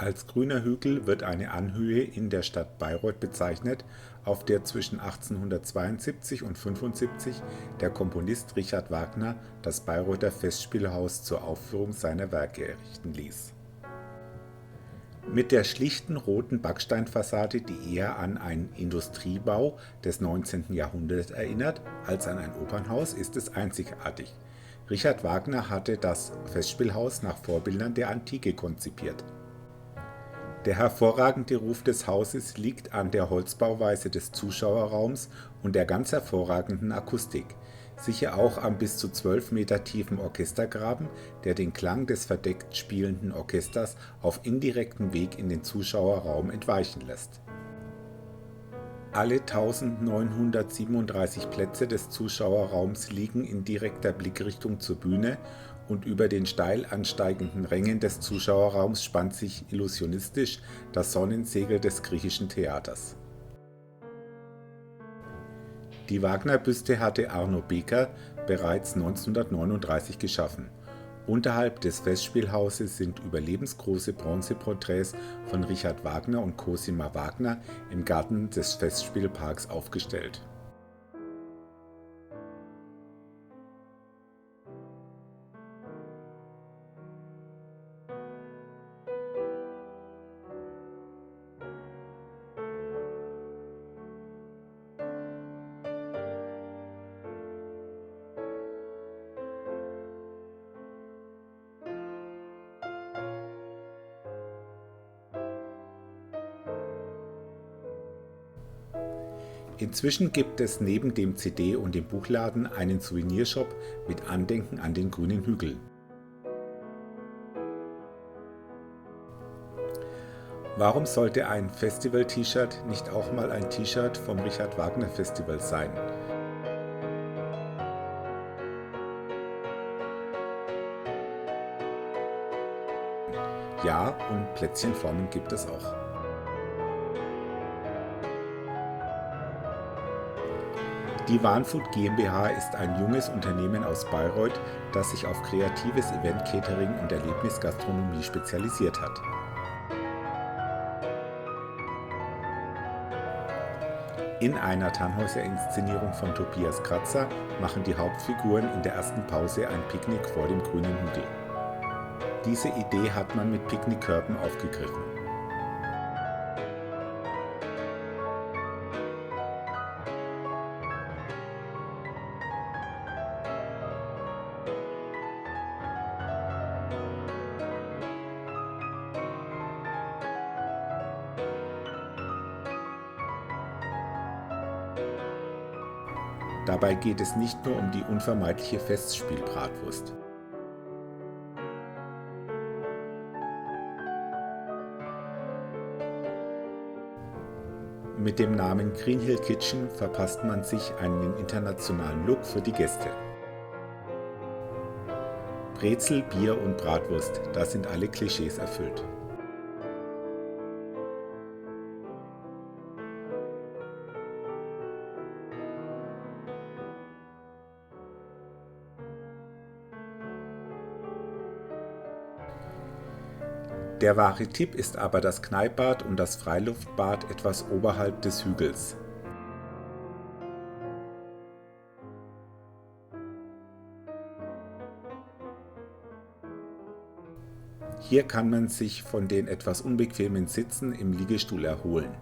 Als grüner Hügel wird eine Anhöhe in der Stadt Bayreuth bezeichnet, auf der zwischen 1872 und 1875 der Komponist Richard Wagner das Bayreuther Festspielhaus zur Aufführung seiner Werke errichten ließ. Mit der schlichten roten Backsteinfassade, die eher an einen Industriebau des 19. Jahrhunderts erinnert als an ein Opernhaus, ist es einzigartig. Richard Wagner hatte das Festspielhaus nach Vorbildern der Antike konzipiert. Der hervorragende Ruf des Hauses liegt an der Holzbauweise des Zuschauerraums und der ganz hervorragenden Akustik, sicher auch am bis zu 12 Meter tiefen Orchestergraben, der den Klang des verdeckt spielenden Orchesters auf indirektem Weg in den Zuschauerraum entweichen lässt. Alle 1937 Plätze des Zuschauerraums liegen in direkter Blickrichtung zur Bühne und über den steil ansteigenden Rängen des Zuschauerraums spannt sich illusionistisch das Sonnensegel des griechischen Theaters. Die Wagner-Büste hatte Arno Beker bereits 1939 geschaffen. Unterhalb des Festspielhauses sind überlebensgroße Bronzeporträts von Richard Wagner und Cosima Wagner im Garten des Festspielparks aufgestellt. Inzwischen gibt es neben dem CD- und dem Buchladen einen Souvenirshop mit Andenken an den grünen Hügel. Warum sollte ein Festival-T-Shirt nicht auch mal ein T-Shirt vom Richard Wagner Festival sein? Ja, und Plätzchenformen gibt es auch. Die Warnfood GmbH ist ein junges Unternehmen aus Bayreuth, das sich auf kreatives Event-Catering und Erlebnisgastronomie spezialisiert hat. In einer Tannhäuser-Inszenierung von Tobias Kratzer machen die Hauptfiguren in der ersten Pause ein Picknick vor dem grünen Hügel. Diese Idee hat man mit Picknickkörben aufgegriffen. Dabei geht es nicht nur um die unvermeidliche Festspielbratwurst. Mit dem Namen Green Hill Kitchen verpasst man sich einen internationalen Look für die Gäste. Brezel, Bier und Bratwurst, da sind alle Klischees erfüllt. Der wahre Tipp ist aber das Kneippbad und das Freiluftbad etwas oberhalb des Hügels. Hier kann man sich von den etwas unbequemen Sitzen im Liegestuhl erholen.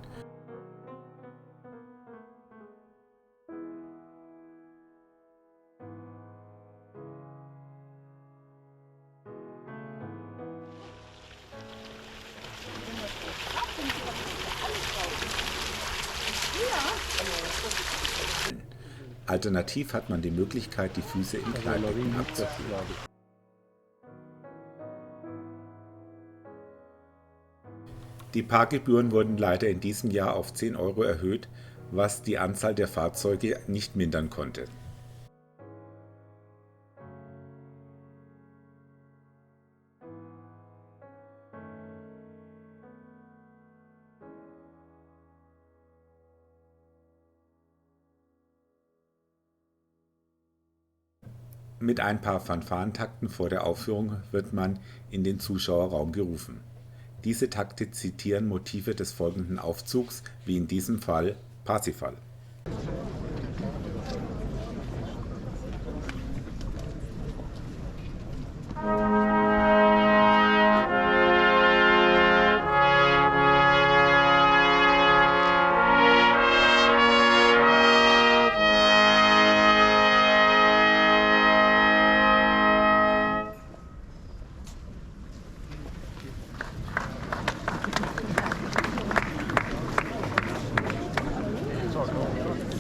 Alternativ hat man die Möglichkeit, die Füße im Kneippbecken abzukühlen. Die Parkgebühren wurden leider in diesem Jahr auf 10 Euro erhöht, was die Anzahl der Fahrzeuge nicht mindern konnte. Mit ein paar Fanfarentakten vor der Aufführung wird man in den Zuschauerraum gerufen. Diese Takte zitieren Motive des folgenden Aufzugs, wie in diesem Fall Parsifal.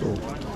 So.